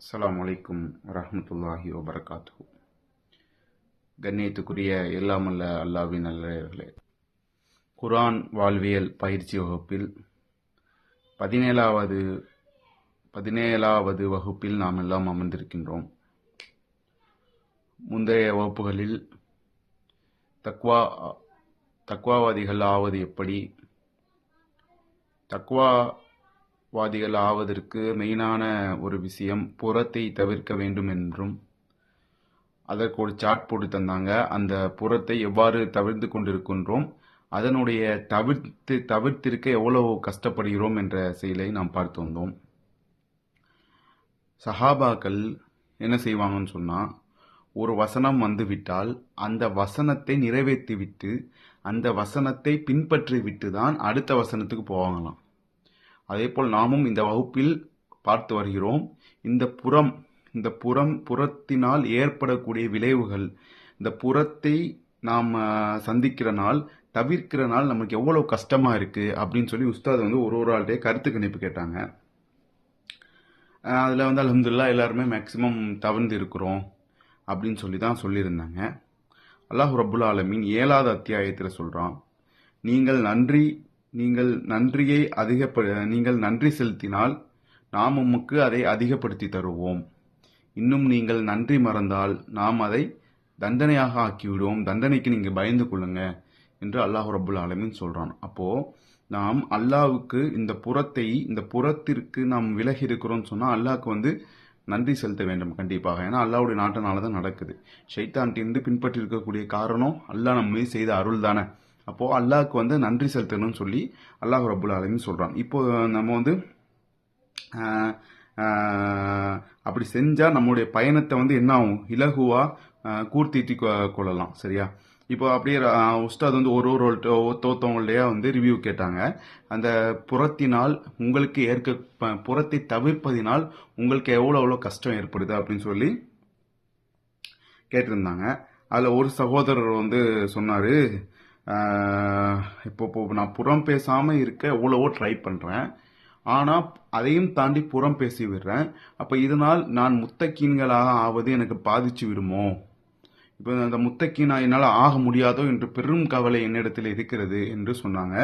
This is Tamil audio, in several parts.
அஸ்ஸலாமு அலைக்கும் வரஹ்மத்துல்லாஹி வபரகாத்துஹு. கண்ணியத்துக்குரிய எல்லாமல்ல அல்லாஹ்வின் நல்லவர்களே, குர்ஆன் வாழ்வியல் பயிற்சி வகுப்பில் 17வது வகுப்பில் நாம் எல்லாம் அமர்ந்திருக்கின்றோம். முந்தைய வகுப்புகளில் தக்வாவாதிகள் ஆவது எப்படி, தக்வாவாதிகள் ஆவதற்கு மெயினான ஒரு விஷயம் புறத்தை தவிர்க்க வேண்டும் என்றும், அதற்கு ஒரு சார்ட் போட்டு தந்தாங்க. அந்த புறத்தை எவ்வாறு தவிர்த்து கொண்டிருக்கின்றோம், அதனுடைய தவிர்த்திருக்க எவ்வளவு கஷ்டப்படுகிறோம் என்ற செயலை நாம் பார்த்து வந்தோம். சஹாபாக்கள் என்ன செய்வாங்கன்னு சொன்னா, ஒரு வசனம் வந்துவிட்டால் அந்த வசனத்தை நிறைவேற்றிவிட்டு அந்த வசனத்தை பின்பற்றி விட்டு தான் அடுத்த வசனத்துக்கு போவாங்களாம். அதே போல் நாமும் இந்த வகுப்பில் பார்த்து வருகிறோம். இந்த புறத்தினால் ஏற்படக்கூடிய விளைவுகள், இந்த புறத்தை நாம் சந்திக்கிற நாள், தவிர்க்கிற நாள் நமக்கு எவ்வளவு கஷ்டமா இருக்கு அப்படின்னு சொல்லி உஸ்தாத் ஒரு ஆள்கிட்டே கருத்து கணிப்பு கேட்டாங்க. அதில் அல்ஹம்துலில்லாஹ் எல்லாருமே மேக்சிமம் தவிர்ந்து இருக்கிறோம் அப்படின்னு சொல்லி தான் சொல்லியிருந்தாங்க. அல்லாஹ் ரப்புல் ஆலமீன் 7வது அத்தியாயத்தில் சொல்றான், நீங்கள் நன்றி செலுத்தினால் நாம் உமக்கு அதை அதிகப்படுத்தி தருவோம். இன்னும் நீங்கள் நன்றி மறந்தால் நாம் அதை தண்டனையாக ஆக்கிவிடுவோம். தண்டனைக்கு நீங்கள் பயந்து கொள்ளுங்க என்று அல்லாஹ் ரப்புல் ஆலமீன் சொல்றான். அப்போ நாம் அல்லாஹ்வுக்கு இந்த புறத்திற்கு நாம் விலகி இருக்கிறோம்னு சொன்னா அல்லாஹ்வுக்கு நன்றி செலுத்த வேண்டும் கண்டிப்பாக. ஏன்னா அல்லாஹ்வுடைய நாட்டனால தான் நடக்குது. ஷைத்தான்கிட்ட பின்பற்றி இருக்கக்கூடிய காரணம் அல்லாஹ் நம்ம மீது செய்த அருள் தானே. அப்போ அல்லாஹ்வுக்கு நன்றி செலுத்தணும்னு சொல்லி அல்லாஹ் ரப்புல் ஆலமீன் சொல்றான். இப்போ நம்ம அப்படி செஞ்சா நம்முடைய பயணத்தை என்ன ஆகும், இலகுவா கூர்த்திட்டு கொள்ளலாம். சரியா? இப்போ அப்படியே உஸ்தாத் ஒருத்தவங்கள்டையா ரிவ்யூ கேட்டாங்க. அந்த புறத்தினால் உங்களுக்கு புறத்தை தவிர்ப்பதினால் உங்களுக்கு எவ்வளோ கஷ்டம் ஏற்படுது அப்படின்னு சொல்லி கேட்டிருந்தாங்க. அதில் ஒரு சகோதரர் சொன்னாரு, இப்போ நான் புறம் பேசாம இருக்க எவ்வளவோ ட்ரை பண்றேன், ஆனா அதையும் தாண்டி புறம் பேசி விடுறேன். அப்ப இதனால் நான் முத்தக்கீன்களாக ஆவது எனக்கு பாதிச்சு விடுமோ, இப்போ அந்த முத்தக்கீனா என்னால் ஆக முடியாதோ என்று பெரும் கவலை என்னிடத்தில் இருக்கிறது என்று சொன்னாங்க.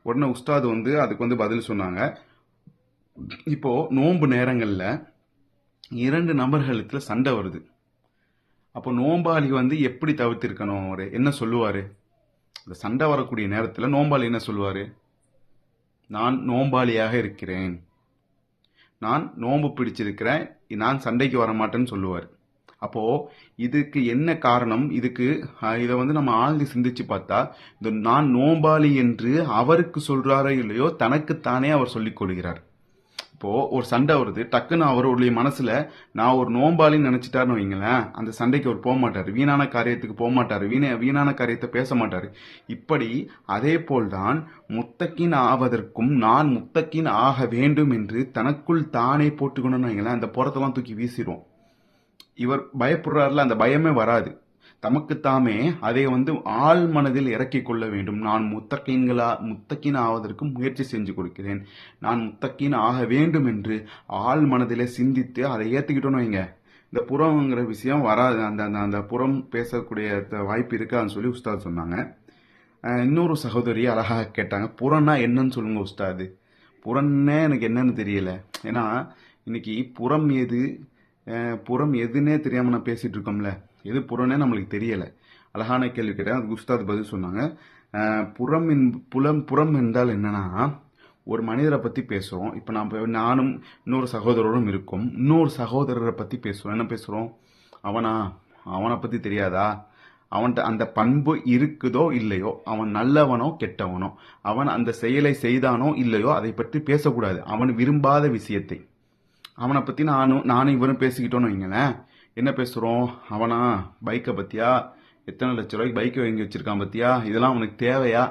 உடனே உஸ்தாத் அதுக்கு பதில் சொன்னாங்க. இப்போ நோன்பு நேரங்கள்ல 2 நபர்களுக்கு சண்டை வருது. அப்போ நோம்பாளி எப்படி தவிர்த்திருக்கணும், அவரு என்ன சொல்லுவாரு? இந்த சண்டை வரக்கூடிய நேரத்தில் நோம்பாளி என்ன சொல்லுவாரு? நான் நோம்பாளியாக இருக்கிறேன், நான் நோன்பு பிடிச்சிருக்கிறேன், நான் சண்டைக்கு வரமாட்டேன்னு சொல்லுவார். அப்போ இதுக்கு என்ன காரணம்? இதை நம்ம ஆழ்ந்து சிந்திச்சு பார்த்தா, இந்த நான் நோம்பாளி என்று அவருக்கு சொல்றாரோ இல்லையோ தனக்குத்தானே அவர் சொல்லிக் கொள்கிறார். இப்போ ஒரு சண்டை வருது, டக்குன்னு அவருடைய மனசுல நான் ஒரு நோம்பாளின்னு நினைச்சிட்டாருன்னு வைங்களேன், அந்த சண்டைக்கு அவர் போக மாட்டாரு, வீணான காரியத்துக்கு போக மாட்டாரு, வீணான காரியத்தை பேச மாட்டாரு. இப்படி அதே போல்தான் முத்தக்கின் ஆவதற்கும் நான் முத்தக்கின் ஆக வேண்டும் என்று தனக்குள் தானே போட்டுக்கணும்னு வைங்களேன், அந்த புறத்தெல்லாம் தூக்கி வீசிடும். இவர் பயப்படுறாருல, அந்த பயமே வராது. தமக்குத்தாமே அதை ஆள் மனதில் இறக்கி கொள்ள வேண்டும். நான் முத்தக்கீன் ஆவதற்கு முயற்சி செஞ்சு கொடுக்கிறேன், நான் முத்தக்கீன் ஆக வேண்டும் என்று ஆள் மனதிலே சிந்தித்து அதை ஏத்துக்கிட்டோன்னு வைங்க, இந்த புறங்கிற விஷயம் வராது. அந்த புறம் பேசக்கூடிய வாய்ப்பு இருக்காதுன்னு சொல்லி உஸ்தாத் சொன்னாங்க. இன்னொரு சகோதரி அழகாக கேட்டாங்க, புறம்னா என்னன்னு சொல்லுங்க உஸ்தாது. புறன்னே எனக்கு என்னன்னு தெரியல. ஏன்னா இன்னைக்கு புறம் எதுன்னே தெரியாம நான் பேசிட்டு இருக்கோம்ல, எது புறனே நம்மளுக்கு தெரியல. அழகான கேள்வி கேட்டேன், அதுக்கு உஸ்தாத் பதில் சொன்னாங்க. புறம் என்றால் என்னன்னா, ஒரு மனிதரை பத்தி பேசுறோம். இப்ப நானும் இன்னொரு சகோதரரும் இருக்கும், இன்னொரு சகோதரரை பத்தி பேசுறோம். என்ன பேசுறோம்? அவனை பத்தி தெரியாதா, அவன்கிட்ட அந்த பண்பு இருக்குதோ இல்லையோ, அவன் நல்லவனோ கெட்டவனோ, அவன் அந்த செயலை செய்தானோ இல்லையோ, அதை பற்றி பேசக்கூடாது. அவன் விரும்பாத விஷயத்தை அவனை பத்தி நானும் இவரும் பேசிக்கிட்டோன்னு வைங்களேன், என்ன பேசுறோம்? பைக்கை பத்தியா, எத்தனை லட்ச ரூபாய்க்கு பைக்கை வாங்கி வச்சிருக்கான் பத்தியா, இதெல்லாம் அவனுக்கு தேவையா?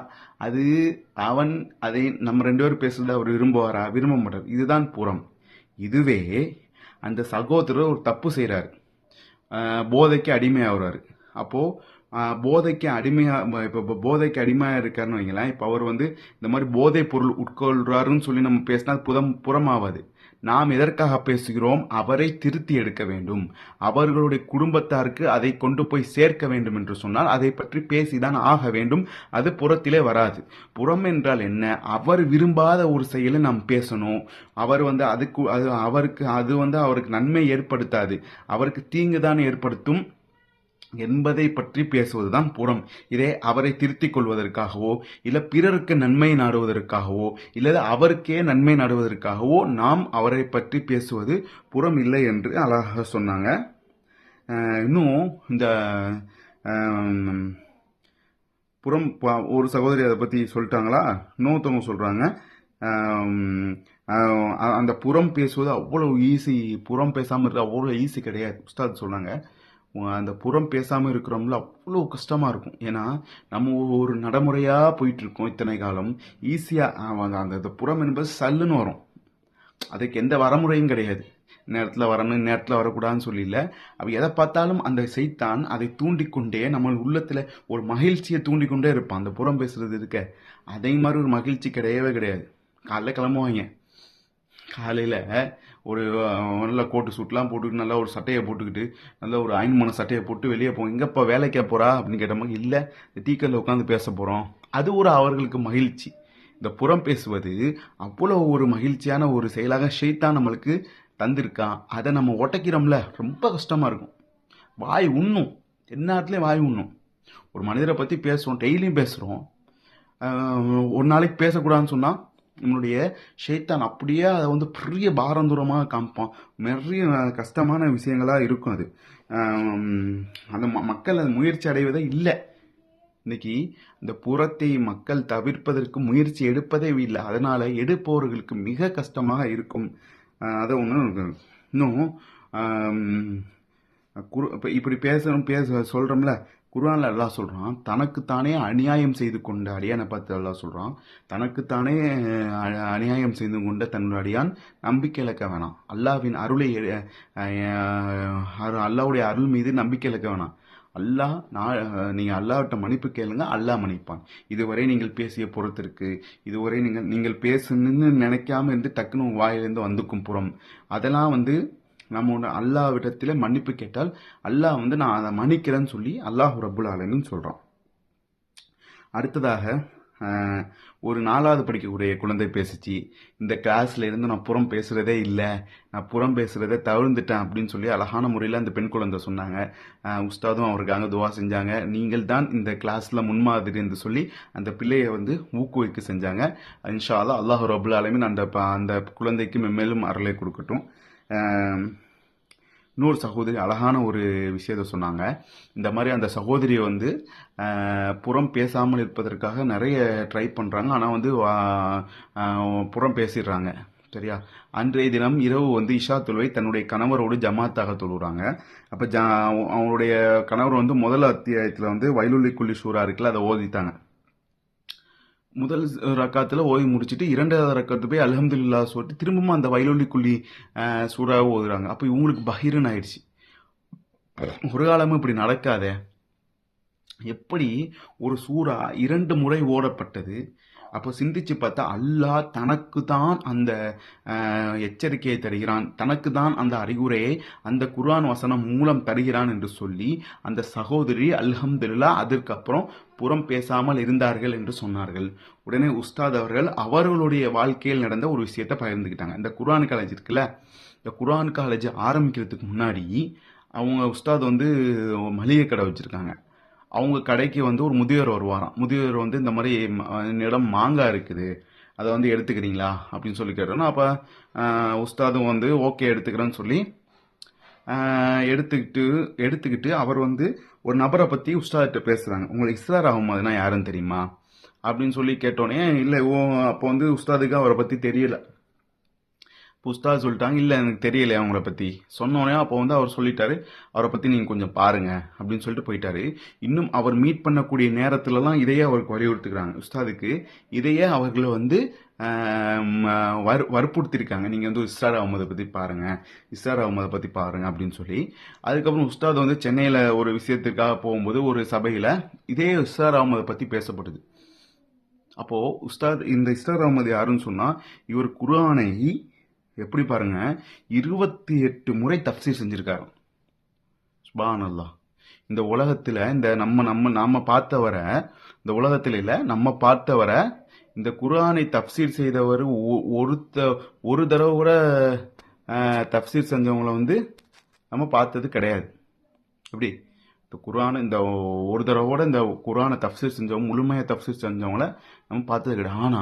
அதை நம்ம 2 பேரும் பேசுறது அவர் விரும்புவாரா? விரும்ப மாட்டார். இதுதான் புறம். இதுவே அந்த சகோதரர் ஒரு தப்பு செய்யறாரு, போதைக்கு அடிமையாகிறாரு. அப்போ போதைக்கு அடிமையா இருக்காருன்னு வைங்களேன். இப்ப அவர் இந்த மாதிரி போதை பொருள் உட்கொள்றாருன்னு சொல்லி நம்ம பேசினா புறமாவாது. நாம் எதற்காக பேசுகிறோம்? அவரை திருத்தி எடுக்க வேண்டும், அவர்களுடைய குடும்பத்தாருக்கு அதை கொண்டு போய் சேர்க்க வேண்டும் என்று சொன்னால் அதை பற்றி பேசிதான் ஆக வேண்டும். அது புறத்திலே வராது. புறம் என்றால் என்ன? அவர் விரும்பாத ஒரு செயலை நாம் பேசணும். அவர் அவருக்கு நன்மை ஏற்படுத்தாது, அவருக்கு தீங்கு தான் ஏற்படுத்தும் என்பதை பற்றி பேசுவதுதான் புறம். இதை அவரை திருத்திக் கொள்வதற்காகவோ இல்ல பிறருக்கு நன்மை நாடுவதற்காகவோ இல்ல அவருக்கே நன்மை நாடுவதற்காகவோ நாம் அவரை பற்றி பேசுவது புறம் இல்லை என்று அழகாக சொன்னாங்க. இன்னும் இந்த புறம் ஒரு சகோதரி அதை பத்தி சொல்லிட்டாங்களா, இன்னொருத்தவங்க சொல்றாங்க அந்த புறம் பேசுவது அவ்வளவு ஈஸி, புறம் பேசாம இருக்க அவ்வளவு ஈஸி கிடையாது. உஸ்தாத் சொன்னாங்க அந்த புறம் பேசாமல் இருக்கிறோம்ல அவ்வளோ கஷ்டமாக இருக்கும். ஏன்னா நம்ம ஒரு நடைமுறையாக போயிட்டு இருக்கோம் இத்தனை காலம். ஈஸியாக அந்த புறம் என்பது சல்லுன்னு வரும், அதுக்கு எந்த வரமுறையும் கிடையாது. நேரத்தில் வரணும் நேரத்தில் வரக்கூடாதுன்னு சொல்லியில்ல. அப்போ எதை பார்த்தாலும் அந்த செய்தான் அதை தூண்டிக்கொண்டே நம்ம உள்ளத்தில் ஒரு மகிழ்ச்சியை தூண்டிக்கொண்டே இருப்பான். அந்த புறம் பேசுறது இருக்க அதே மாதிரி ஒரு மகிழ்ச்சி கிடையவே கிடையாது. காலைல கிளம்புவாங்க, காலையில் ஒரு நல்ல கோட்டு சூட்லாம் போட்டுக்கிட்டு நல்லா ஒரு சட்டையை போட்டுக்கிட்டு நல்ல ஒரு அயன்மான சட்டையை போட்டு வெளியே போவோம். எங்கப்பா வேலைக்கா போகிறா அப்படின்னு கேட்டோம். இல்லை, இந்த டீக்கல்ல உட்காந்து பேச போகிறோம். அது ஒரு அவர்களுக்கு மகிழ்ச்சி. இந்த புறம் பேசுவது அவ்வளோ ஒரு மகிழ்ச்சியான ஒரு செயலாக ஷைத்தான் நம்மளுக்கு தந்திருக்கான். அதை நம்ம உடைக்கிறோம்ல, ரொம்ப கஷ்டமாக இருக்கும். வாய் உண்ணும், எல்லாத்துலேயும் வாய் உண்ணும். ஒரு மனிதரை பற்றி பேசுகிறோம், டெய்லியும் பேசுகிறோம். ஒரு நாளைக்கு பேசக்கூடாதுன்னு சொன்னால் நம்மளுடைய ஷைத்தான் அப்படியே அதை பெரிய பாரந்தூரமாக காமிப்பான். நிறைய கஷ்டமான விஷயங்களாக இருக்கும். அது அந்த மக்கள் அது முயற்சி அடைவதே இல்லை. இன்னைக்கு இந்த புறத்தை மக்கள் தவிர்ப்பதற்கு முயற்சி எடுப்பதே இல்லை. அதனால எடுப்பவர்களுக்கு மிக கஷ்டமாக இருக்கும். அதை ஒன்று இன்னும் இப்படி சொல்றோம்ல, குர்ஆன்ல அல்லாஹ் சொல்றான், தனக்குத்தானே அநியாயம் செய்து கொண்ட அடியானை பார்த்து அல்லாஹ் சொல்றான், தனக்குத்தானே அநியாயம் செய்து கொண்ட தன்னுடைய அடியான் நம்பிக்கை இழக்க வேணாம். அல்லாஹ்வின் அருளை அல்லாஹ்வுடைய அருள் மீது நம்பிக்கை இழக்க வேணாம். நீங்க அல்லாஹ்விட்ட மன்னிப்பு கேளுங்க, அல்லாஹ் மன்னிப்பான். இதுவரை நீங்கள் பேசிய புறத்திற்கு, இதுவரை நீங்கள் பேசணும்னு நினைக்காம இருந்து டக்குன்னு வாயிலிருந்து வந்துக்கும் புறம், அதெல்லாம் நம்ம அல்லாஹ்விடத்திலே மன்னிப்பு கேட்டால் அல்லாஹ் நான் அதை மன்னிக்கிறேன்னு சொல்லி அல்லாஹ் ரப்புல் ஆலமீன் சொல்றான். அடுத்ததாக ஒரு 4வது படிக்கக்கூடிய குழந்தை பேசிச்சு, இந்த கிளாஸ்ல இருந்து நான் புறம் பேசுறதே இல்லை, நான் புறம் பேசுறதை தவிர்த்துட்டேன் அப்படின்னு சொல்லி அழகான முறையில் அந்த பெண் குழந்தை சொன்னாங்க. உஸ்தாதும் அவருக்காக துவா செஞ்சாங்க. நீங்கள் தான் இந்த கிளாஸ்ல முன்மாதிரி என்று சொல்லி அந்த பிள்ளையை ஊக்குவிக்க செஞ்சாங்க. இன்ஷா அல்லாஹ் அல்லாஹ் ரப்புல் ஆலமீன் அந்த குழந்தைக்கு மென்மேலும் அருளை கொடுக்கட்டும். இன்னொரு சகோதரி அழகான ஒரு விஷயத்த சொன்னாங்க. இந்த மாதிரி அந்த சகோதரியை புறம் பேசாமல் இருப்பதற்காக நிறைய ட்ரை பண்ணுறாங்க, ஆனால் புறம் பேசிடுறாங்க. சரியா? அன்றைய தினம் இரவு இஷா தொழுவை தன்னுடைய கணவரோடு ஜமாத்தாக தொழுகிறாங்க. அப்போ அவங்களுடைய கணவர் முதல் அத்தியாயத்தில் வயலுள்ளி குள்ளி சூறா இருக்குல்ல, அதை ஓதித்தாங்க. முதல் ரக்காத்துல ஓதி முடிச்சுட்டு 2வது ரக்காத்து போய் அல்ஹம்துலில்லாஹ் சொல்லிட்டு திரும்பவும் அந்த வயலுள்ளி குள்ளி சூறாவை ஓதுறாங்க. அப்போ இவங்களுக்கு பஹீரன் ஆயிடுச்சு. ஒரு காலமும் இப்படி நடக்காதே, எப்படி ஒரு சூறா 2 முறை ஓடப்பட்டது? அப்போ சிந்திச்சு பார்த்தா அல்லாஹ் தனக்கு தான் அந்த எச்சரிக்கையை தருகிறான், தனக்கு தான் அந்த அறிகுறையை அந்த குர்ஆன் வசனம் மூலம் தருகிறான் என்று சொல்லி அந்த சகோதரி அல்ஹம்துலில்லாஹ் அதற்கப்புறம் புறம் பேசாமல் இருந்தார்கள் என்று சொன்னார்கள். உடனே உஸ்தாத் அவர்கள் அவர்களுடைய வாழ்க்கையில் நடந்த ஒரு விஷயத்தை பகிர்ந்துக்கிட்டாங்க. இந்த குர்ஆன் காலேஜ் இருக்குல்ல, இந்த குர்ஆன் காலேஜ் ஆரம்பிக்கிறதுக்கு முன்னாடி அவங்க உஸ்தாத் மளிகை கடை வச்சிருக்காங்க. அவங்க கடைக்கு ஒரு முதியோர் வருவாராம். முதியோர் இந்த மாதிரி என்னிடம் மாங்காய் இருக்குது, அதை எடுத்துக்கிறீங்களா அப்படின்னு சொல்லி கேட்டோன்னா, அப்போ உஸ்தாதும் ஓகே எடுத்துக்கிறேன்னு சொல்லி எடுத்துக்கிட்டு அவர் ஒரு நபரை பற்றி உஸ்தாதிட்ட பேசுகிறாங்க. உங்களுக்கு இஸ்ரார் அஹ்மதுனா யாருன்னு தெரியுமா அப்படின்னு சொல்லி கேட்டோன்னே, இல்லை அப்போ உஸ்தாதுக்கு அவரை பற்றி தெரியல. உஸ்தாத் சொல்லிட்டாங்க, இல்லை எனக்கு தெரியல அவங்கள பற்றி சொன்னோன்னே. அப்போ அவர் சொல்லிட்டாரு, அவரை பற்றி நீங்கள் கொஞ்சம் பாருங்க அப்படின்னு சொல்லிட்டு போயிட்டாரு. இன்னும் அவர் மீட் பண்ணக்கூடிய நேரத்துலலாம் இதையே அவருக்கு வலியுறுத்துக்கிறாங்க. உஸ்தாதுக்கு இதையே அவர்களை வற்புறுத்திருக்காங்க, நீங்கள் இஸ்ரார் அஹ்மதை பற்றி பாருங்க, இஸ்ரார் அஹ்மதை பற்றி பாருங்க அப்படின்னு சொல்லி. அதுக்கப்புறம் உஸ்தாத் சென்னையில் ஒரு விஷயத்துக்காக போகும்போது ஒரு சபையில் இதே இஸ்ரார் அஹ்மதை பற்றி பேசப்படுது. அப்போது உஸ்தாத் இந்த இஸ்ரார் அஹ்மது யாருன்னு சொன்னால், இவர் குர்ஆனை எப்படி பாருங்க, 28 முறை தப்சீர் செஞ்சிருக்காரு. சுப்ஹானல்லாஹ். இந்த உலகத்துல இந்த நாம பார்த்தவரை, இந்த உலகத்துல இல்ல நம்ம பார்த்தவரை, இந்த குர்ஆனை தப்சீர் செய்தவர் ஒரு தடவை கூட தப்சீர் செஞ்சவங்கள நம்ம பார்த்தது கிடையாது. எப்படி இந்த குர்ஆனை இந்த ஒரு தடவோட இந்த குர்ஆனை தப்சீர் செஞ்சவங்க, முழுமையா தப்சீர் செஞ்சவங்கள நம்ம பார்த்தது கிடையாது. ஆனா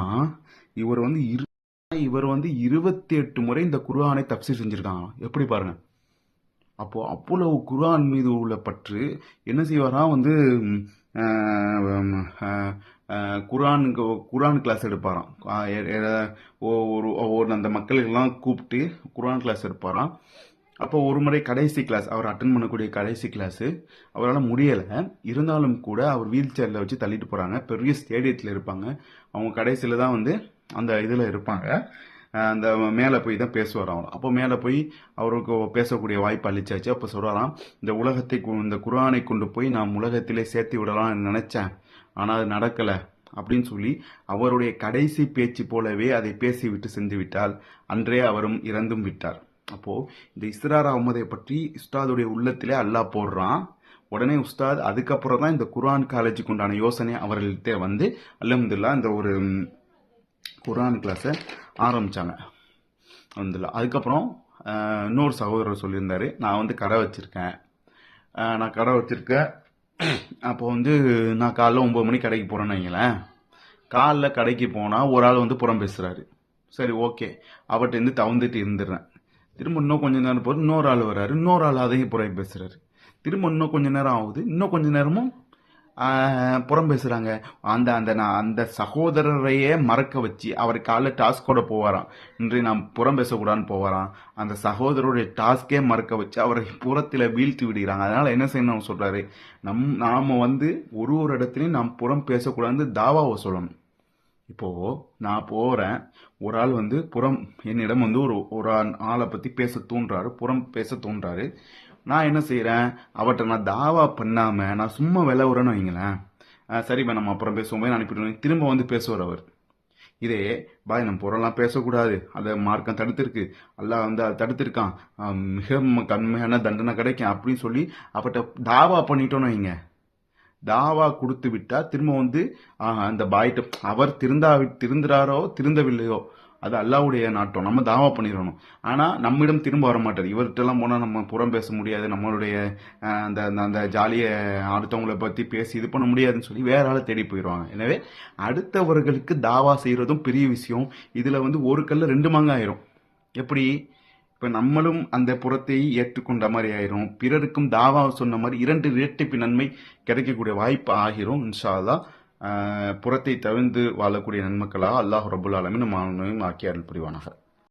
இவர் 28 முறை இந்த குர்ஆனை தப்சீர் செஞ்சிருக்காங்க. எப்படி பாருங்க. அப்போ அவ்வளவு குர்ஆன் மீது உள்ள பற்று என்ன செய்வாரா, குர்ஆன் கிளாஸ் எடுப்பாராம். அந்த மக்களுக்கெல்லாம் கூப்பிட்டு குர்ஆன் கிளாஸ் எடுப்பாராம். அப்போ ஒரு முறை கடைசி கிளாஸ், அவர் அட்டன் பண்ணக்கூடிய கடைசி கிளாஸ் அவரால் முடியலை. இருந்தாலும் கூட அவர் வீல் சேரில் வச்சு தள்ளிட்டு போகிறாங்க. பெரிய ஸ்டேடியத்தில் இருப்பாங்க. அவங்க கடைசியில் தான் அந்த இதில் இருப்பாங்க. அந்த மேலே போய் தான் பேசுவாராம். அப்போ மேலே போய் அவருக்கு பேசக்கூடிய வாய்ப்பு அளிச்சாச்சு. அப்போ சொல்கிறாராம், இந்த குர்ஆனை கொண்டு போய் நான் உலகத்திலே சேர்த்து விடலாம்னு நினச்சேன், ஆனால் அது நடக்கலை அப்படின்னு சொல்லி அவருடைய கடைசி பேச்சு போலவே அதை பேசிவிட்டு சென்று விட்டால் அன்றே அவரும் இறந்தும் விட்டார். அப்போ இந்த இஸ்ரார் அஹ்மதை பற்றி உஸ்தாதுடைய உள்ளத்திலே அல்லாஹ் போடுறான். உடனே உஸ்தாத் அதுக்கப்புறம் தான் இந்த குர்ஆன் காலேஜுக்கு உண்டான யோசனை அவர்கள்ட்ட அல்ஹம்துலில்லாஹ் இந்த ஒரு குர்ஆன் கிளாஸை ஆரம்பிச்சாங்க. அதுக்கப்புறம் இன்னொரு சகோதரர் சொல்லியிருந்தாரு, நான் கடை வச்சிருக்கேன். அப்போ நான் காலைல 9 மணிக்கு கடைக்கு போறேன்னு வைங்களேன். காலைல கடைக்கு போனா ஒரு ஆள் புறம் பேசுறாரு. சரி, ஓகே, அவர்கிட்ட தவிர்த்துட்டு இருந்துடுறேன். திரும்ப இன்னும் கொஞ்ச நேரம் போது இன்னொரு ஆள் வர்றாரு. இன்னொரு ஆள் அதையும் புறம் பேசுறாரு. திரும்ப இன்னும் கொஞ்ச நேரம் ஆகுது. இன்னும் கொஞ்ச நேரமும் புறம் பேசுறாங்க. அந்த சகோதரரையே மறக்க வச்சு அவர் காலைல டாஸ்கோட போவாராம். இன்று நாம் புறம் பேசக்கூடாதுன்னு போவாராம். அந்த சகோதரருடைய டாஸ்கே மறக்க வச்சு அவரை புறத்தில் வீழ்த்தி விடுகிறாங்க. அதனால என்ன செய்யணும் சொல்றாரு, நாம ஒரு இடத்துலையும் நாம் புறம் பேசக்கூடாதுன்னு தாவாவை சொல்லணும். இப்போ நான் போறேன், ஒரு ஆள் புறம் என்னிடம் ஒரு ஆளை பத்தி பேச தூண்டுறாரு, புறம் பேச தூண்டுறாரு. நான் என்ன செய்யறேன், அவர்கிட்ட நான் தாவா பண்ணாம நான் சும்மா விளைவுறேன்னு வைங்களேன். சரிப்பா நம்ம அப்புறம் பேசுவோம் நான் அனுப்பிடுவேன். திரும்ப பேசுவார் அவர். இதே பாய் நம்ம புறம்லாம் பேசக்கூடாது, அதை மார்க்கம் தடுத்திருக்கு, அல்லாஹ் அதை தடுத்திருக்கான், மிக கம்மியான தண்டனை கிடைக்கும் அப்படின்னு சொல்லி அவர்கிட்ட தாவா பண்ணிட்டோன்னு வைங்க. தாவா கொடுத்து விட்டா திரும்ப அந்த பாய்ட்ட அவர் திருந்துறாரோ திருந்தவில்லையோ அது அல்லாஹ்வுடைய நாட்டம், நம்ம தாவா பண்ணிடணும். ஆனா நம்மிடம் திரும்ப வர மாட்டார். இவர்கிட்ட எல்லாம் போனா நம்ம புறம் பேச முடியாது, நம்மளுடைய அந்த ஜாலிய அடுத்தவங்களை பத்தி பேசி இது பண்ண முடியாதுன்னு சொல்லி வேற ஆளை தேடி போயிடுவாங்க. எனவே அடுத்தவர்களுக்கு தாவா செய்யறதும் பெரிய விஷயம். இதுல ஒரு கல்ல 2 மாங்காய் ஆயிரும். எப்படி, இப்ப நம்மளும் அந்த புறத்தை ஏற்றுக்கொண்ட மாதிரி ஆயிரும், பிறருக்கும் தாவா சொன்ன மாதிரி 2 இரட்டிப்பு நன்மை கிடைக்கக்கூடிய வாய்ப்பு ஆகிரும். இன்ஷா அல்லாஹ் புறத்தை தவிர்த்து வாழக்கூடிய நன்மக்களாக அல்லாஹ் ரப்புல் ஆலமீன் நம்ம ஆக்கி அருள் புரிவானாக.